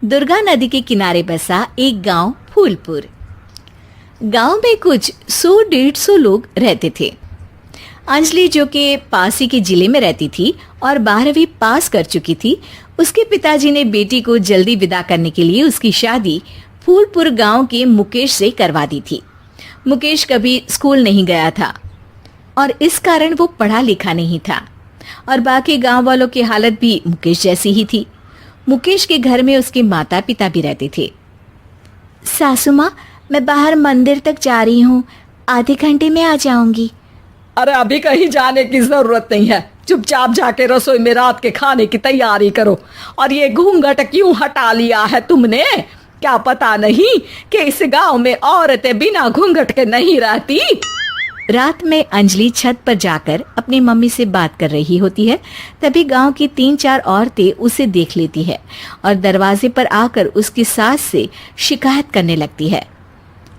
दुर्गा नदी के किनारे बसा एक गांव फूलपुर। गांव में कुछ 100-150 लोग रहते थे। अंजलि, जो कि पास ही के जिले में रहती थी और 12वीं पास कर चुकी थी, उसके पिताजी ने बेटी को जल्दी विदा करने के लिए उसकी शादी फूलपुर गांव के मुकेश से करवा दी थी। मुकेश कभी स्कूल नहीं गया था और इस कारण वो पढ़ा लिखा नहीं था और बाकी गांव वालों की हालत भी मुकेश जैसी ही थी। मुकेश के घर में उसके माता पिता भी रहते थे। सासू माँ, मैं बाहर मंदिर तक जा रही हूँ, आधे घंटे में आ जाऊंगी। अरे अभी कहीं जाने की जरूरत नहीं है, चुपचाप जाके रसोई में रात के खाने की तैयारी करो। और ये घूंघट क्यों हटा लिया है तुमने? क्या पता नहीं कि इस गांव में औरतें बिना घूंघट के नहीं रहती? रात में अंजलि छत पर जाकर अपनी मम्मी से बात कर रही होती है। तभी गांव की 3-4 औरतें उसे देख लेती है और दरवाजे पर आकर उसकी सास से शिकायत करने लगती है।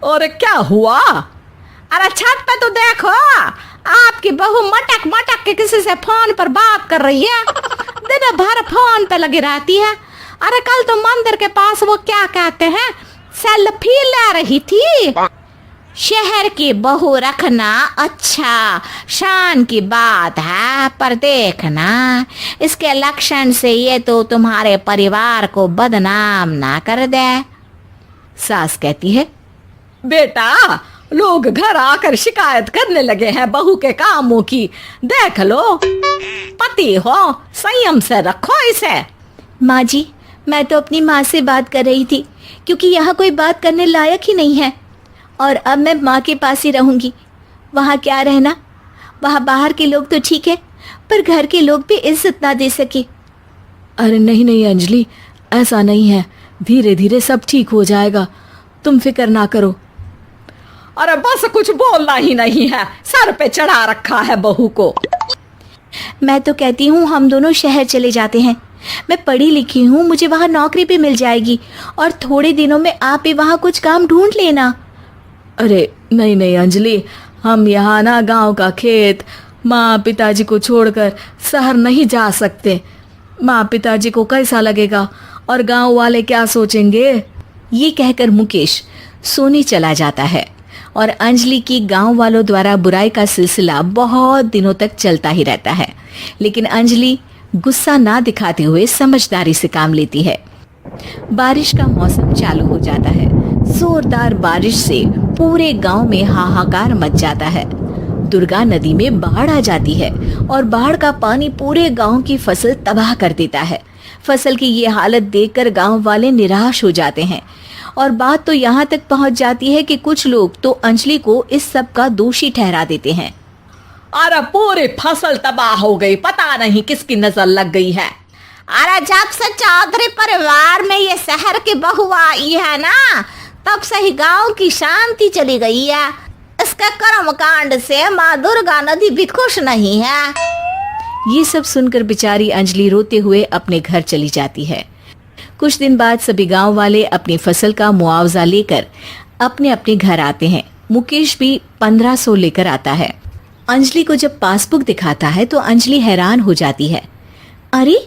और क्या हुआ? अरे छत पे तो देखो, आपकी बहू मटक मटक के किसी से फोन पर बात कर रही है। दिन भर फोन पे लगी रहती है। अरे कल तो मंदिर के पास वो क्या कहते हैं, सेल्फी ले रही थी। शहर की बहू रखना अच्छा शान की बात है, पर देखना इसके लक्षण से ये तो तुम्हारे परिवार को बदनाम ना कर दे। सास कहती है, बेटा लोग घर आकर शिकायत करने लगे हैं बहू के कामों की, देख लो। पति हो, संयम से रखो इसे। माँ जी, मैं तो अपनी माँ से बात कर रही थी क्योंकि यहाँ कोई बात करने लायक ही नहीं है और अब मैं माँ के पास ही रहूंगी। वहाँ क्या रहना, वहाँ बाहर के लोग तो ठीक है पर घर के लोग भी इज्जत ना दे सके। अरे नहीं नहीं अंजलि, ऐसा नहीं है, धीरे धीरे सब ठीक हो जाएगा, तुम फिक्र ना करो। अरे बस कुछ बोलना ही नहीं है, सर पे चढ़ा रखा है बहू को। मैं तो कहती हूँ हम दोनों शहर चले जाते हैं। मैं पढ़ी लिखी हूँ, मुझे वहाँ नौकरी भी मिल जाएगी और थोड़े दिनों में आप भी वहाँ कुछ काम ढूंढ लेना। अरे नहीं नहीं अंजलि, हम यहाँ ना गांव का खेत, माँ पिताजी को छोड़कर शहर नहीं जा सकते। माँ पिताजी को कैसा लगेगा और गांव वाले क्या सोचेंगे? ये कहकर मुकेश सोने चला जाता है और अंजलि की गांव वालों द्वारा बुराई का सिलसिला बहुत दिनों तक चलता ही रहता है। लेकिन अंजलि गुस्सा ना दिखाते हुए समझदारी से काम लेती है। बारिश का मौसम चालू हो जाता है। जोरदार बारिश से पूरे गांव में हाहाकार मच जाता है। दुर्गा नदी में बाढ़ आ जाती है और बाढ़ का पानी पूरे गांव की फसल तबाह कर देता है। फसल की ये हालत देखकर गांव वाले निराश हो जाते हैं और बात तो यहाँ तक पहुँच जाती है कि कुछ लोग तो अंजलि को इस सब का दोषी ठहरा देते हैं। अरे पूरी फसल तबाह हो गई, पता नहीं किसकी नजर लग गई है। अरे जब से चौधरी परिवार में ये शहर की बहू आई है ना, तब से ही गांव की शांति चली गई है। इसके कर्म कांड से माँ दुर्गा नदी भी खुश नहीं है। ये सब सुनकर बेचारी अंजलि रोते हुए अपने घर चली जाती है। कुछ दिन बाद सभी गांव वाले अपनी फसल का मुआवजा लेकर अपने अपने घर आते हैं। मुकेश भी 1500 लेकर आता है। अंजलि को जब पासबुक दिखाता है तो अंजलि हैरान हो जाती है। अरे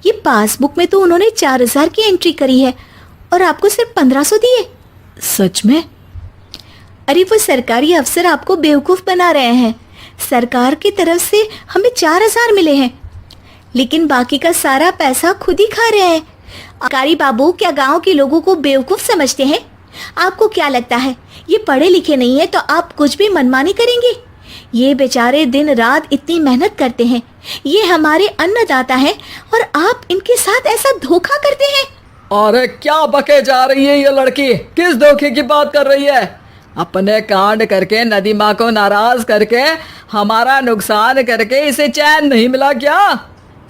ये पासबुक में तो उन्होंने 4000 की एंट्री करी है और आपको सिर्फ 1500 दिए। सच में? अरे वो सरकारी अफसर आपको बेवकूफ बना रहे हैं। सरकार की तरफ से हमें 4000 मिले हैं लेकिन बाकी का सारा पैसा खुद ही खा रहे हैं। सरकारी बाबू क्या गांव के लोगों को बेवकूफ समझते हैं? आपको क्या लगता है ये पढ़े लिखे नहीं है तो आप कुछ भी मनमानी करेंगे? ये बेचारे दिन रात इतनी मेहनत करते हैं, ये हमारे अन्नदाता हैं और आप इनके साथ ऐसा धोखा करते हैं। अरे क्या बके जा रही है ये लड़की, किस धोखे की बात कर रही है? अपने कांड करके नदी माँ को नाराज करके हमारा नुकसान करके इसे चैन नहीं मिला क्या?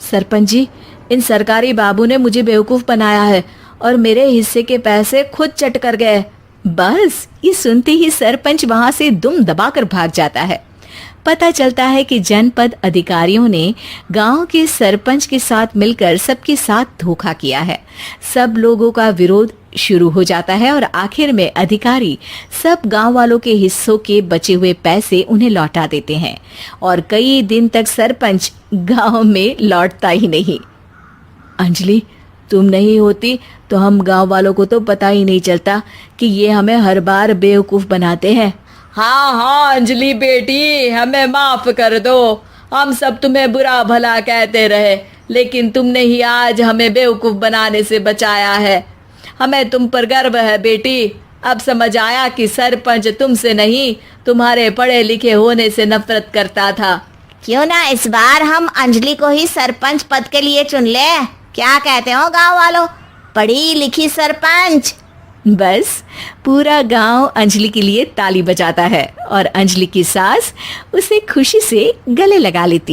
सरपंच जी, इन सरकारी बाबू ने मुझे बेवकूफ बनाया है और मेरे हिस्से के पैसे खुद चट कर गए। बस ये सुनते ही सरपंच वहां से दुम दबाकर भाग जाता है। पता चलता है कि जनपद अधिकारियों ने गांव के सरपंच के साथ मिलकर सबके साथ धोखा किया है। सब लोगों का विरोध शुरू हो जाता है और आखिर में अधिकारी सब गांव वालों के हिस्सों के बचे हुए पैसे उन्हें लौटा देते हैं और कई दिन तक सरपंच गांव में लौटता ही नहीं। अंजलि, तुम नहीं होती तो हम गांव वालों को तो पता ही नहीं चलता कि ये हमें हर बार बेवकूफ बनाते हैं। हाँ हाँ अंजलि बेटी, हमें माफ कर दो। हम सब तुम्हें बुरा भला कहते रहे, लेकिन तुमने ही आज हमें बेवकूफ बनाने से बचाया है। हमें तुम पर गर्व है बेटी। अब समझ आया कि सरपंच तुमसे नहीं, तुम्हारे पढ़े लिखे होने से नफरत करता था। क्यों ना इस बार हम अंजलि को ही सरपंच पद के लिए चुन ले। क्या कहते हो गांव वालों? पढ़ी लिखी सरपंच। बस पूरा गांव अंजलि के लिए ताली बजाता है और अंजलि की सास उसे खुशी से गले लगा लेती